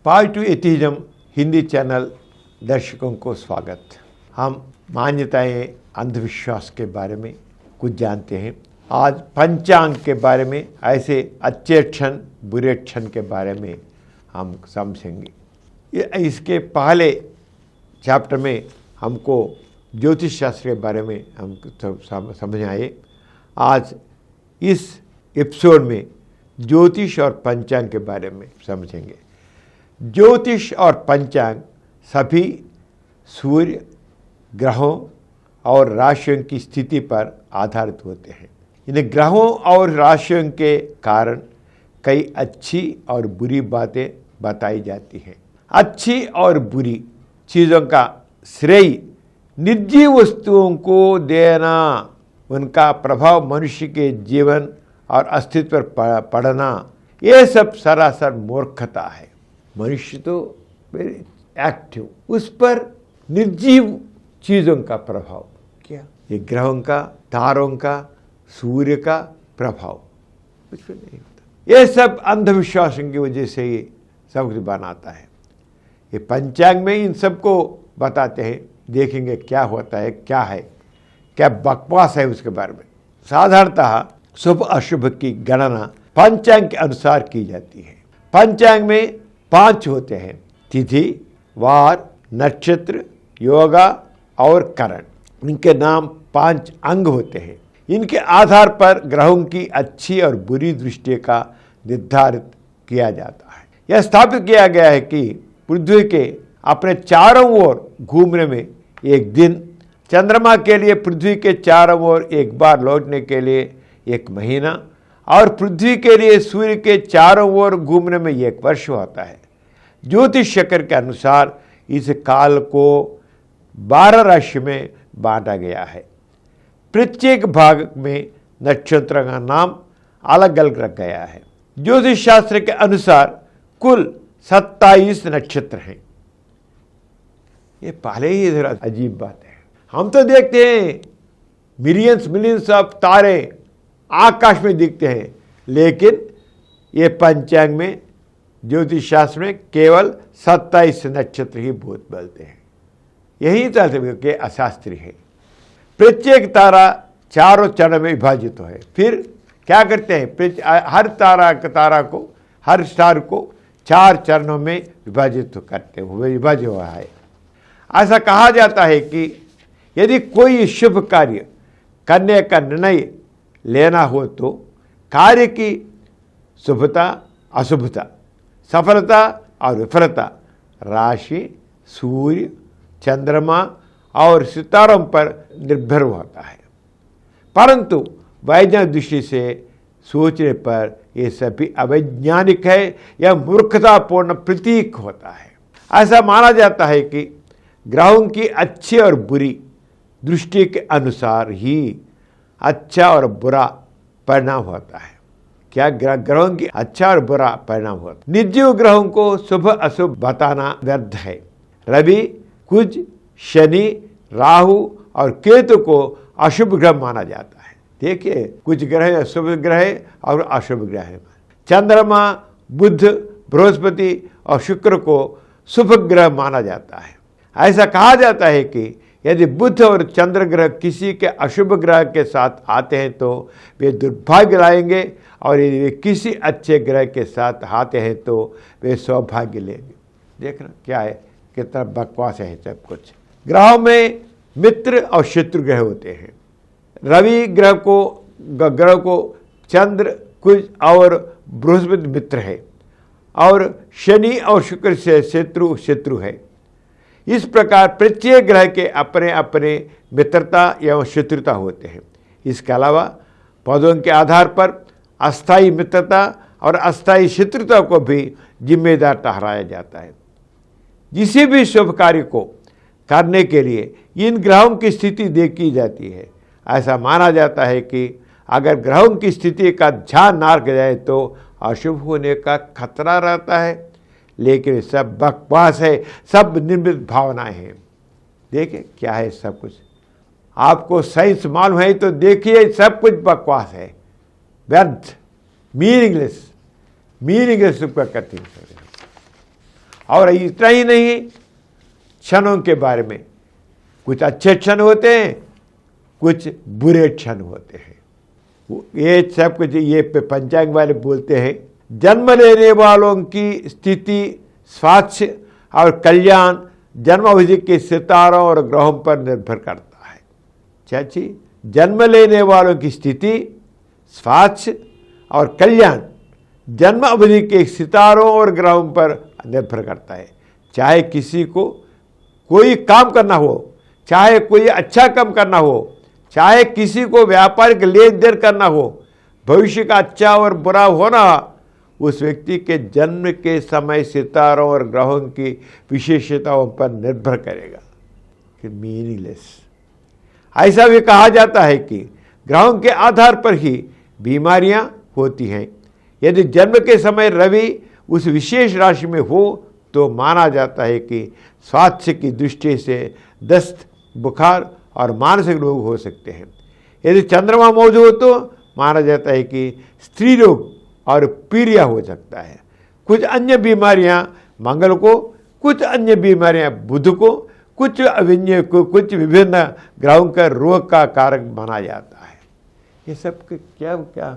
Positive atheism Hindi channel दर्शकों को स्वागत। हम मान्यताएं अंधविश्वास के बारे में कुछ जानते हैं। आज पंचांग के बारे में, ऐसे अच्छे क्षण बुरे क्षण के बारे में हम समझेंगे। इसके पहले चैप्टर में हमको ज्योतिष शास्त्र के बारे में हम समझ आए। आज इस एपिसोड में ज्योतिष और पंचांग के बारे में समझेंगे। ज्योतिष और पंचांग सभी सूर्य, ग्रहों और राशियों की स्थिति पर आधारित होते हैं। इन ग्रहों और राशियों के कारण कई अच्छी और बुरी बातें बताई जाती हैं। अच्छी और बुरी चीज़ों का श्रेय निर्जीव वस्तुओं को देना, उनका प्रभाव मनुष्य के जीवन और अस्तित्व पर पड़ना, ये सब सरासर मूर्खता है। मनुष्य तो एक्टिव, उस पर निर्जीव चीज़ों का प्रभाव क्या, ये ग्रहों का, तारों का, सूर्य का प्रभाव कुछ भी नहीं होता। ये सब अंधविश्वासों की वजह से ये सब कुछ बनाता है। ये पंचांग में इन सबको बताते हैं, देखेंगे क्या होता है, क्या है, क्या बकवास है उसके बारे में। साधारणतः शुभ अशुभ की गणना पंचांग के अनुसार की जाती है। पंचांग में 5 होते हैं: तिथि, वार, नक्षत्र, योगा और करण। इनके नाम 5 अंग होते हैं। इनके आधार पर ग्रहों की अच्छी और बुरी दृष्टि का निर्धारित किया जाता है। यह स्थापित किया गया है कि पृथ्वी के अपने चारों ओर घूमने में एक दिन, चंद्रमा के लिए पृथ्वी के चारों ओर एक बार लौटने के लिए 1 महीना और पृथ्वी के लिए सूर्य के चारों ओर घूमने में 1 वर्ष होता है। ज्योतिष चक्र के अनुसार इस काल को 12 राशि में बांटा गया है। प्रत्येक भाग में नक्षत्र का नाम अलग अलग रखा गया है। ज्योतिष शास्त्र के अनुसार कुल 27 नक्षत्र हैं। ये पहले ही जरा अजीब बात है। हम तो देखते हैं मिलियंस ऑफ तारे आकाश में दिखते हैं, लेकिन ये पंचांग में, ज्योतिष शास्त्र में केवल 27 नक्षत्र ही भूत बोलते हैं। यही तरह के अशास्त्रीय है। प्रत्येक तारा 4 चरण में विभाजित है। फिर क्या करते हैं, हर हर स्टार को 4 चरणों में विभाजित करते हुए विभाजित हुआ है। ऐसा कहा जाता है कि यदि कोई शुभ कार्य करने का निर्णय लेना हो तो कार्य की शुभता, अशुभता, सफलता और विफलता राशि, सूर्य, चंद्रमा और सितारों पर निर्भर होता है। परंतु वैज्ञानिक दृष्टि से सोचने पर ये सभी अवैज्ञानिक है या मूर्खतापूर्ण प्रतीक होता है। ऐसा माना जाता है कि ग्रहों की अच्छी और बुरी दृष्टि के अनुसार ही अच्छा और बुरा परिणाम होता है। क्या ग्रहों की अच्छा और बुरा परिणाम होता है? निर्जीव ग्रहों को शुभ अशुभ बताना व्यर्थ है। रवि, कुज, शनि, राहु और केतु को अशुभ ग्रह माना जाता है। देखिए, कुछ ग्रह शुभ ग्रह और अशुभ ग्रह है। चंद्रमा, बुध, बृहस्पति और शुक्र को शुभ ग्रह माना जाता है। ऐसा कहा जाता है कि यदि बुध और चंद्र ग्रह किसी के अशुभ ग्रह के साथ आते हैं तो वे दुर्भाग्य लाएंगे, और यदि वे किसी अच्छे ग्रह के साथ आते हैं तो वे सौभाग्य लेंगे। देखना क्या है, कितना बकवास है सब कुछ। ग्रहों में मित्र और शत्रु ग्रह होते हैं। रवि ग्रह को चंद्र, कुज और बृहस्पति मित्र है, और शनि और शुक्र से शत्रु है। इस प्रकार प्रत्येक ग्रह के अपने अपने मित्रता एवं शत्रुता होते हैं। इसके अलावा पदों के आधार पर अस्थायी मित्रता और अस्थायी शत्रुता को भी जिम्मेदार ठहराया जाता है। किसी भी शुभ कार्य को करने के लिए इन ग्रहों की स्थिति देखी जाती है। ऐसा माना जाता है कि अगर ग्रहों की स्थिति का ध्यान न रखा जाए तो अशुभ होने का खतरा रहता है। लेकिन सब बकवास है, सब निर्मित भावनाएं हैं। देखिए क्या है सब कुछ। आपको साइंस मालूम है तो देखिए, सब कुछ बकवास है, व्यर्थ, मीनिंगलेस। मीनिंगलेस कठिन। और इतना ही नहीं, क्षणों के बारे में, कुछ अच्छे क्षण होते हैं, कुछ बुरे क्षण होते हैं। ये सब कुछ ये पंचांग वाले बोलते हैं, जन्म लेने वालों की स्थिति, स्वास्थ्य और कल्याण जन्म अवधि के सितारों और ग्रहों पर निर्भर करता है। चाची, जन्म लेने वालों की स्थिति, स्वास्थ्य और कल्याण जन्म अवधि के सितारों और ग्रहों पर निर्भर करता है। चाहे किसी को कोई काम करना हो, चाहे कोई अच्छा काम करना हो, चाहे किसी को व्यापारिक लेन देन करना हो, भविष्य का अच्छा और बुरा होना उस व्यक्ति के जन्म के समय सितारों और ग्रहों की विशेषताओं पर निर्भर करेगा। कि मीनिंगलेस। ऐसा भी कहा जाता है कि ग्रहों के आधार पर ही बीमारियां होती हैं। यदि जन्म के समय रवि उस विशेष राशि में हो तो माना जाता है कि स्वास्थ्य की दृष्टि से दस्त, बुखार और मानसिक रोग हो सकते हैं। यदि चंद्रमा मौजूद हो तो माना जाता है कि स्त्री रोग और पीलिया हो सकता है। कुछ अन्य बीमारियां मंगल को, कुछ अन्य बीमारियां बुध को, कुछ विभिन्न ग्रहों का रोग का कारक माना जाता है। ये सब क्या क्या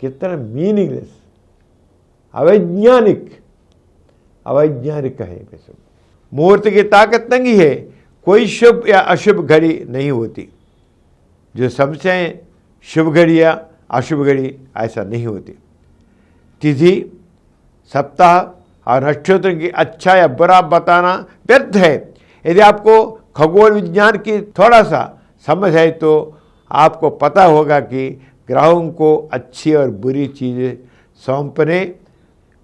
कितना मीनिंगलेस, अवैज्ञानिक है। मुहूर्त की ताकत नहीं है, कोई शुभ या अशुभ घड़ी नहीं होती। जो समझे शुभ घड़ी या अशुभ घड़ी, ऐसा नहीं होती। तिथि, सप्ताह और नक्षत्र की अच्छा या बुरा बताना व्यर्थ है। यदि आपको खगोल विज्ञान की थोड़ा सा समझ है तो आपको पता होगा कि ग्रहों को अच्छी और बुरी चीज़ें सौंपने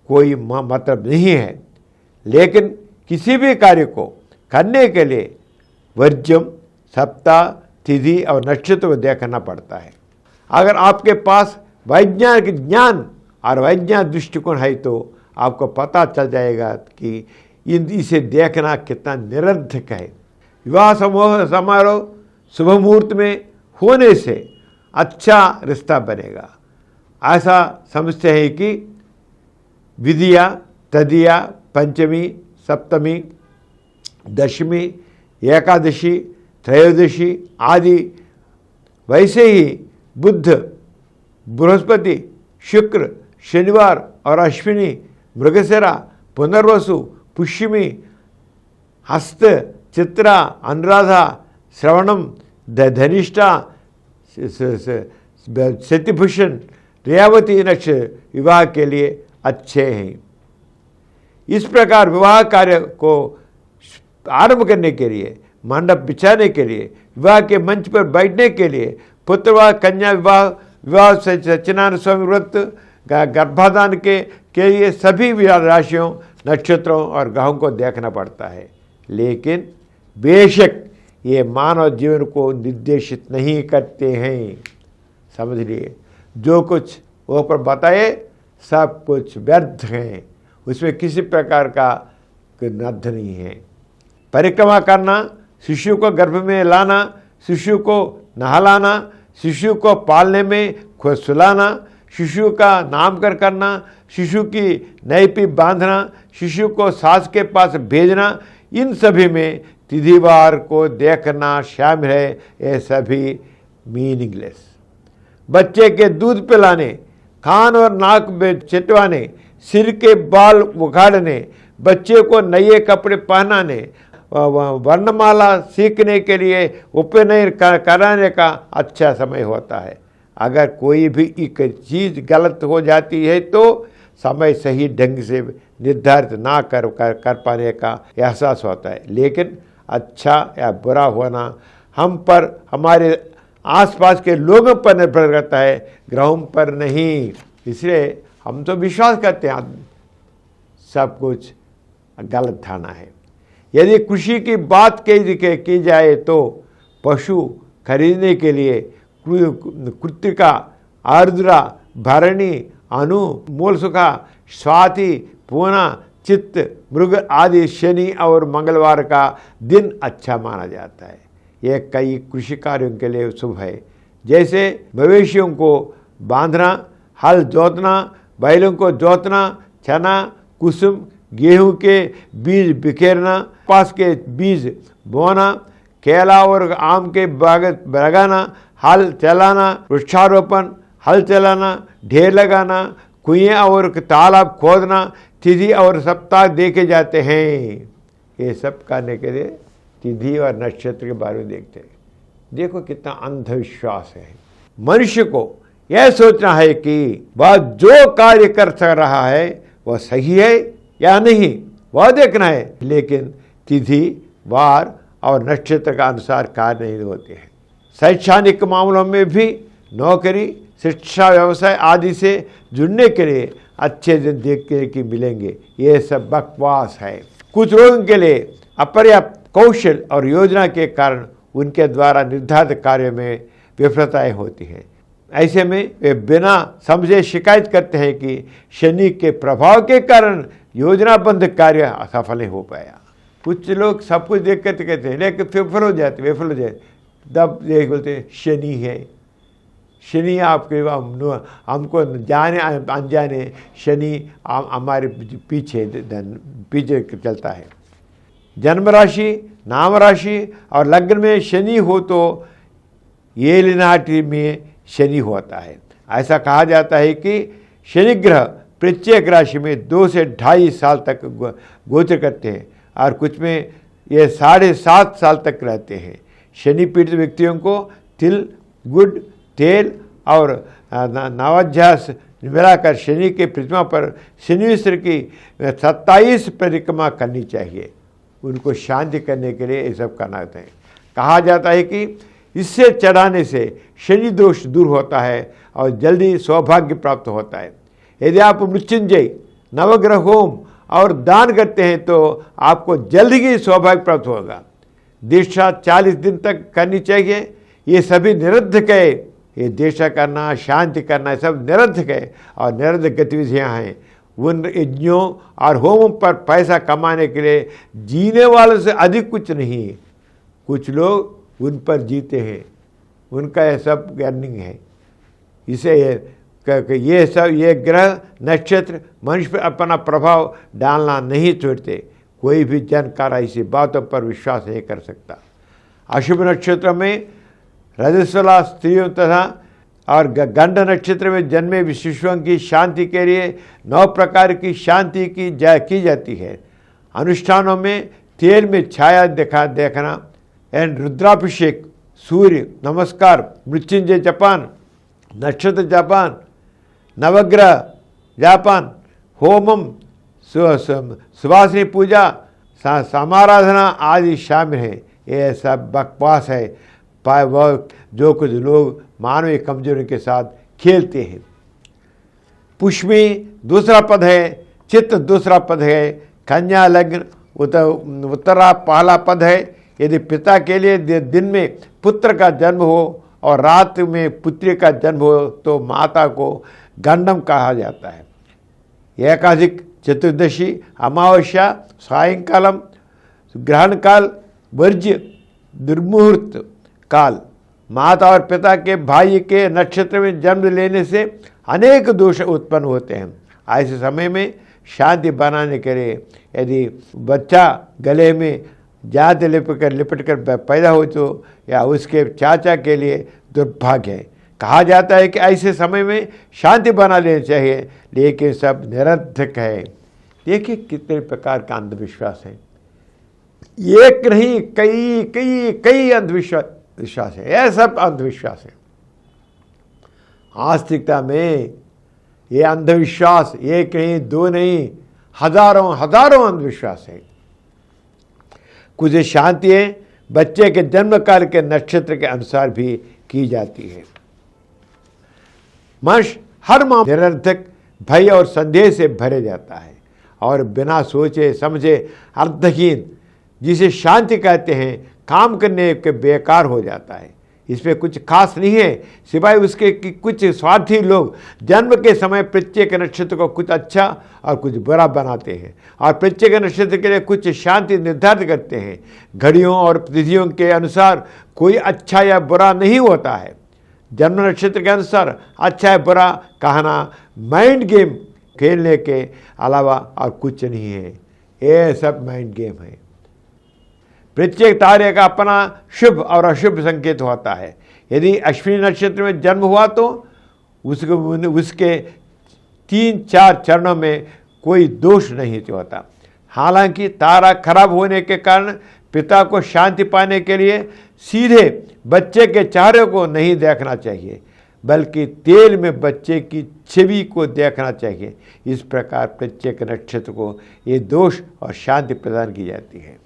कोई मतलब नहीं है, लेकिन किसी भी कार्य को करने के लिए वर्ज्यम, सप्ताह, तिथि और नक्षत्र को देखना पड़ता है। अगर आपके पास वैज्ञानिक ज्ञान और वैज्ञानिक दृष्टिकोण है तो आपको पता चल जाएगा कि इसे देखना कितना निरर्थक है। विवाह समारोह शुभ मुहूर्त में होने से अच्छा रिश्ता बनेगा, ऐसा समझते हैं कि विधिया, तदिया, पंचमी, सप्तमी, दशमी, एकादशी, त्रयोदशी आदि। वैसे ही बुध, बृहस्पति, शुक्र, शनिवार और अश्विनी, मृगशिरा, पुनर्वसु, पुष्यमी, हस्त, चित्रा, अनुराधा, श्रवणम, धनिष्ठा, शतिभूषण, रेवती नक्षत्र विवाह के लिए अच्छे हैं। इस प्रकार विवाह कार्य को आरंभ करने के लिए, मंडप बिछाने के लिए, विवाह के मंच पर बैठने के लिए, पुत्रवाह, कन्या विवाह, विवाह सत्यनारायण स्वामी व्रत, गर्भाधान के लिए सभी राशियों, नक्षत्रों और ग्रहों को देखना पड़ता है। लेकिन बेशक ये मानव जीवन को निर्देशित नहीं करते हैं। समझ लिए, जो कुछ वो पर बताए सब कुछ व्यर्थ हैं, उसमें किसी प्रकार का नर्थ नहीं है। परिक्रमा करना, शिशु को गर्भ में लाना, शिशु को नहलाना, शिशु को पालने में खुद सुलाना, शिशु का नामकरण करना, शिशु की नई पीप बांधना, शिशु को सास के पास भेजना, इन सभी में तिथिवार को देखना शामिल है। ये सभी मीनिंगलेस। बच्चे के दूध पिलाने, कान और नाक में चिटवाने, सिर के बाल उखाड़ने, बच्चे को नए कपड़े पहनाने, वर्णमाला सीखने के लिए उपनयन कराने का अच्छा समय होता है। अगर कोई भी एक चीज़ गलत हो जाती है तो समय सही ढंग से निर्धारित ना कर पाने का एहसास होता है। लेकिन अच्छा या बुरा होना हम पर, हमारे आसपास के लोगों पर निर्भर करता है, ग्रहों पर नहीं। इसलिए हम तो विश्वास करते हैं सब कुछ गलत धारणा है। यदि कृषि की बात की जाए तो पशु खरीदने के लिए कृत्तिका, आर्द्रा, भरणी, अनु, मूलसुखा, स्वाति, पूना, चित्त, मृग आदि शनि और मंगलवार का दिन अच्छा माना जाता है। यह कई कृषि कार्यों के लिए शुभ है, जैसे मवेशियों को बांधना, हल जोतना, बैलों को जोतना, चना, कुसुम, गेहूं के बीज बिखेरना, कपास के बीज बोना, केला और आम के बाग लगाना, हल चलाना, वृक्षारोपण, हल चलाना, ढेर लगाना, कुएं और तालाब खोदना, तिथि और सप्ताह देखे जाते हैं। ये सब करने के लिए तिथि और नक्षत्र के बारे में देखते हैं। देखो कितना अंधविश्वास है। मनुष्य को यह सोचना है कि वह जो कार्य कर रहा है वह सही है या नहीं, वह देखना है। लेकिन तिथि, वार और नक्षत्र का अनुसार कार्य नहीं होते हैं। शैक्षणिक मामलों में भी नौकरी, शिक्षा, व्यवसाय आदि से जुड़ने के लिए अच्छे दिन देखने की मिलेंगे। ये सब बकवास है। कुछ लोगों के लिए अपर्याप्त कौशल और योजना के कारण उनके द्वारा निर्धारित कार्य में विफलताएं होती हैं। ऐसे में वे बिना समझे शिकायत करते हैं कि शनि के प्रभाव के कारण योजनाबद्ध कार्य असफल नहीं हो पाया। कुछ लोग सब कुछ देख कर कहते हैं लेकिन विफल हो जाते, तब देख बोलते शनि है, शनि आपके हमको जाने अनजाने शनि हमारे पीछे चलता है। जन्म राशि, नाम राशि और लग्न में शनि हो तो येलिनाटी में शनि होता है। ऐसा कहा जाता है कि शनि ग्रह प्रत्येक राशि में 2 से 2.5 साल तक गोचर करते हैं और कुछ में ये 7.5 साल तक रहते हैं। शनि पीड़ित व्यक्तियों को तिल, गुड़, तेल और नवाध्यास मिलाकर शनि के प्रतिमा पर शनिश्वर की 27 परिक्रमा करनी चाहिए। उनको शांति करने के लिए ये सब करना होता है। कहा जाता है कि इससे चढ़ाने से शनि दोष दूर होता है और जल्दी सौभाग्य प्राप्त होता है। यदि आप मृत्युंजय, नवग्रह होम और दान करते हैं तो आपको जल्दी ही सौभाग्य प्राप्त होगा। दीक्षा 40 दिन तक करनी चाहिए। ये सभी निरर्थक है। ये दीक्षा करना, शांति करना, ये सब निरर्थक है और निरर्थक गतिविधियाँ हैं। उन यज्ञों और होमों पर पैसा कमाने के लिए जीने वालों से अधिक कुछ नहीं है। कुछ लोग उन पर जीते हैं, उनका यह सब अर्निंग है। इसे ये ग्रह नक्षत्र मनुष्य पर अपना प्रभाव डालना नहीं छोड़ते। कोई भी जानकार ऐसी बातों पर विश्वास नहीं कर सकता। अशुभ नक्षत्र में रजस्वला स्त्रियों तथा और गंड नक्षत्र में जन्मे शिशुओं की शांति के लिए 9 प्रकार की शांति की जाती है। अनुष्ठानों में तेल में छाया देखना एंड रुद्राभिषेक, सूर्य नमस्कार, मृत्युंजय जापान, नक्षत्र जापान, नवग्रह जापान, होमम, सुभाषिनी पूजा, समाराधना आदि शामिल है। ये सब बकवास है। वह जो कुछ लोग मानवीय कमजोरी के साथ खेलते हैं। पुष्मी दूसरा पद है, चित्त दूसरा पद है, कन्या लग्न उत्तरा पहला पद है। यदि पिता के लिए दिन में पुत्र का जन्म हो और रात में पुत्री का जन्म हो तो माता को गंडम कहा जाता है। एकादशी, चतुर्दशी, अमावस्या, सायंकालम, ग्रहण काल, वर्ज्य, दुर्मुहूर्त काल, माता और पिता के भाई के नक्षत्र में जन्म लेने से अनेक दोष उत्पन्न होते हैं। ऐसे समय में शांति बनाने के लिए यदि बच्चा गले में जात लिपट कर पैदा हो तो या उसके चाचा के लिए दुर्भाग्य है। कहा जाता है कि ऐसे समय में शांति बना लेनी चाहिए, लेकिन सब निरर्थक है। देखिए कितने प्रकार का अंधविश्वास है। एक नहीं, कई कई कई अंधविश्वास है। यह सब अंधविश्वास है। आस्तिकता में ये अंधविश्वास एक नहीं, 2 नहीं, हजारों अंधविश्वास है। कुछ शांतियां बच्चे के जन्म काल के नक्षत्र के अनुसार भी की जाती है। मनुष्य हर मामले निरर्थक भय और संदेह से भरे जाता है और बिना सोचे समझे अर्थहीन, जिसे शांति कहते हैं, काम करने के बेकार हो जाता है। इसमें कुछ खास नहीं है सिवाय उसके कि कुछ स्वार्थी लोग जन्म के समय प्रत्येक नक्षत्र को कुछ अच्छा और कुछ बुरा बनाते हैं और प्रत्येक नक्षत्र के लिए कुछ शांति निर्धारित करते हैं। घड़ियों और तिथियों के अनुसार कोई अच्छा या बुरा नहीं होता है। जन्म नक्षत्र के अनुसार अच्छा या बुरा कहना माइंड गेम खेलने के अलावा और कुछ नहीं है। ये सब माइंड गेम है। प्रत्येक तारे का अपना शुभ और अशुभ संकेत होता है। यदि अश्विनी नक्षत्र में जन्म हुआ तो उसके 3-4 चरणों में कोई दोष नहीं होता। हालांकि तारा खराब होने के कारण पिता को शांति पाने के लिए सीधे बच्चे के चेहरे को नहीं देखना चाहिए, बल्कि तेल में बच्चे की छवि को देखना चाहिए। इस प्रकार प्रत्येक नक्षत्र को ये दोष और शांति प्रदान की जाती है।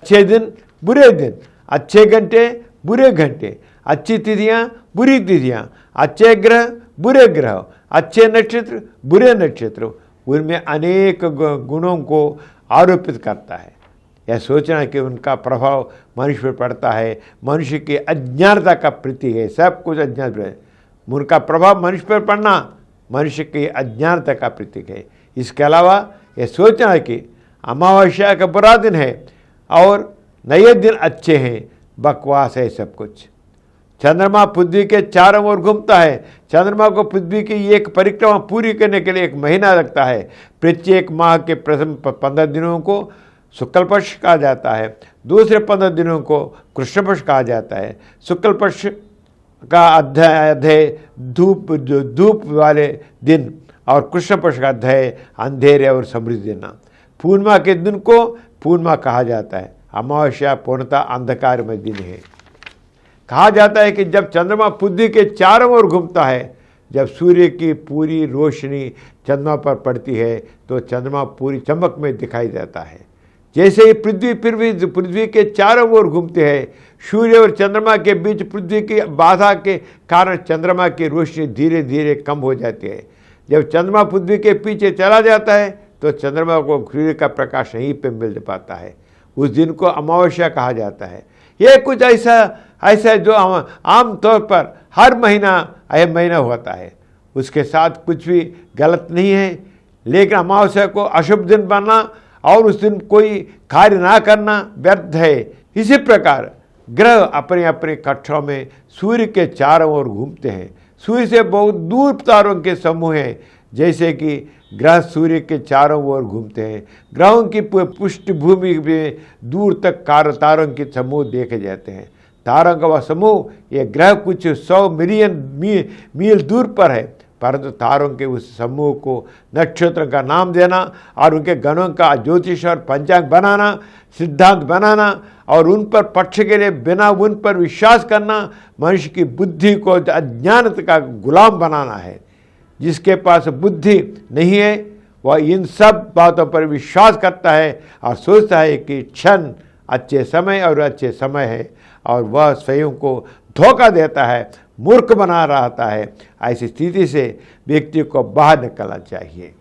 अच्छे दिन, बुरे दिन, अच्छे घंटे, बुरे घंटे, अच्छी तिथियां, बुरी तिथियां, अच्छे ग्रह, बुरे ग्रह, अच्छे नक्षत्र, बुरे नक्षत्र, उनमें अनेक गुणों को आरोपित करता है। यह सोचना कि उनका प्रभाव मनुष्य पर पड़ता है मनुष्य की अज्ञानता का प्रतीक है। सब कुछ अज्ञान है, उनका प्रभाव मनुष्य पर पड़ना मनुष्य की अज्ञानता का प्रतीक है। इसके अलावा यह सोचना कि अमावस्या का बुरा दिन है और नए दिन अच्छे हैं, बकवास है सब कुछ। चंद्रमा पृथ्वी के चारों ओर घूमता है। चंद्रमा को पृथ्वी की एक परिक्रमा पूरी करने के लिए 1 महीना लगता है। प्रत्येक माह के प्रथम 15 दिनों को शुक्ल पक्ष कहा जाता है, दूसरे 15 दिनों को कृष्ण पक्ष कहा जाता है। शुक्ल पक्ष का अध्याय धूप वाले दिन और कृष्ण पक्ष का अध्याय अंधेरे और समृद्धि देना। पूर्णिमा के दिन को पूर्णिमा कहा जाता है। अमावस्या पूर्णतः अंधकार में दिन है। कहा जाता है कि जब चंद्रमा पृथ्वी के चारों ओर घूमता है, जब सूर्य की पूरी रोशनी चंद्रमा पर पड़ती है तो चंद्रमा पूरी चमक में दिखाई देता है। जैसे ही पृथ्वी के चारों ओर घूमते हैं, सूर्य और चंद्रमा के बीच पृथ्वी की बाधा के कारण चंद्रमा की रोशनी धीरे धीरे कम हो जाती है। जब चंद्रमा पृथ्वी के पीछे चला जाता है तो चंद्रमा को सूर्य का प्रकाश यहीं पे मिल पाता है। उस दिन को अमावस्या कहा जाता है। ये कुछ ऐसा जो आम तौर पर हर महीना होता है, उसके साथ कुछ भी गलत नहीं है। लेकिन अमावस्या को अशुभ दिन मानना और उस दिन कोई कार्य ना करना व्यर्थ है। इसी प्रकार ग्रह अपने अपने कक्षों में सूर्य के चारों ओर घूमते हैं। सूर्य से बहुत दूर तारों के समूह हैं, जैसे कि ग्रह सूर्य के चारों ओर घूमते हैं। ग्रहों की पृष्ठभूमि में दूर तक तारों के समूह देखे जाते हैं। तारों का वह समूह, ये ग्रह कुछ 100 मिलियन मील दूर पर है, परंतु तारों के उस समूह को नक्षत्र का नाम देना और उनके गणों का ज्योतिष और पंचांग बनाना, सिद्धांत बनाना और उन पर पक्ष के लिए बिना उन पर विश्वास करना मनुष्य की बुद्धि को अज्ञानता का गुलाम बनाना है। जिसके पास बुद्धि नहीं है वह इन सब बातों पर विश्वास करता है और सोचता है कि क्षण अच्छे समय और अच्छे समय है, और वह स्वयं को धोखा देता है, मूर्ख बना रहता है। ऐसी स्थिति से व्यक्ति को बाहर निकलना चाहिए।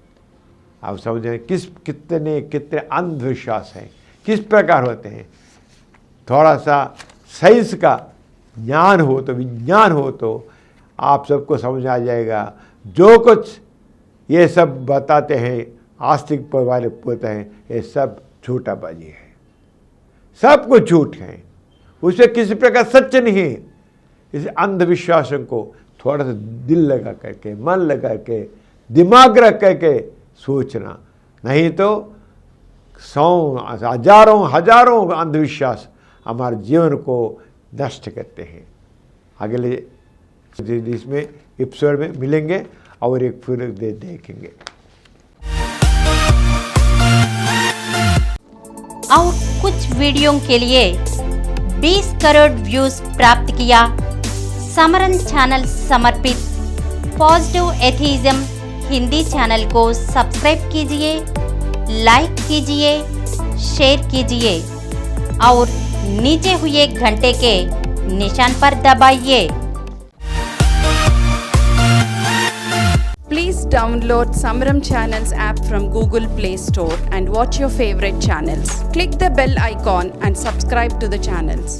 आप समझें कितने अंधविश्वास हैं, किस प्रकार होते हैं। थोड़ा सा साइंस का ज्ञान हो तो, विज्ञान हो तो आप सबको समझ आ जाएगा। जो कुछ ये सब बताते हैं आस्तिक वाले बोलते हैं, ये सब झूठाबाजी है, सब कुछ झूठ है, उसमें किसी प्रकार सच नहीं है। इस अंधविश्वासों को थोड़ा सा दिल लगा करके, मन लगा के, दिमाग रख करके सोचना, नहीं तो 100 हजारों अंधविश्वास हमारे जीवन को नष्ट करते हैं। अगले इसमें एपिसोड में मिलेंगे और एक फिर देखेंगे। और कुछ वीडियो के लिए 20 करोड़ व्यूज प्राप्त किया समरन चैनल समर्पित पॉजिटिव एथीज्म हिंदी चैनल को सब्सक्राइब कीजिए, लाइक कीजिए, शेयर कीजिए और नीचे हुए घंटे के निशान पर दबाइए। Please download Samaram Channels app from Google Play Store and watch your favorite channels. Click the bell icon and subscribe to the channels.